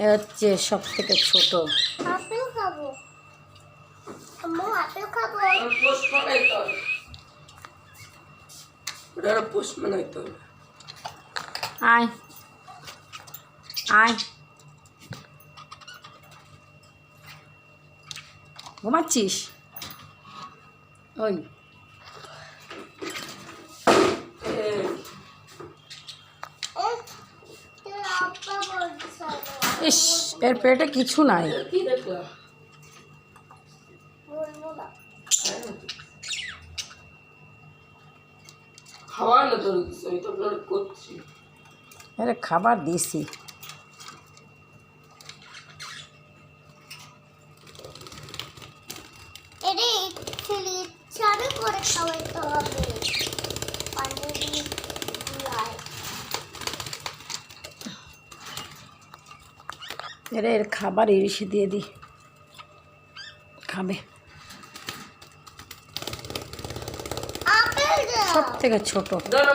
এ হচ্ছে সব থেকে ছোট। আপেল খাবো, আম্মু আপেল খাবো। পোস্ট বানাইতে হবে, ওটা পোস্ট বানাইতে হবে। আয় আয়, ঘুমাচ্ছিস? ওই ইস, এর পেটে কিছু নাই। কি দেখলাম? খাওয়া না তোর কিছু, আমি তো আপনার করছি। আরে খাবার দিছি। এরে ছেলে চালু করে খাওয়াইতে হবে, পানির গুলাই। এর খাবার ইলিশে দিয়ে দি, খাবে। আপেল দাও। সব থেকে ছোট। দাঁড়া,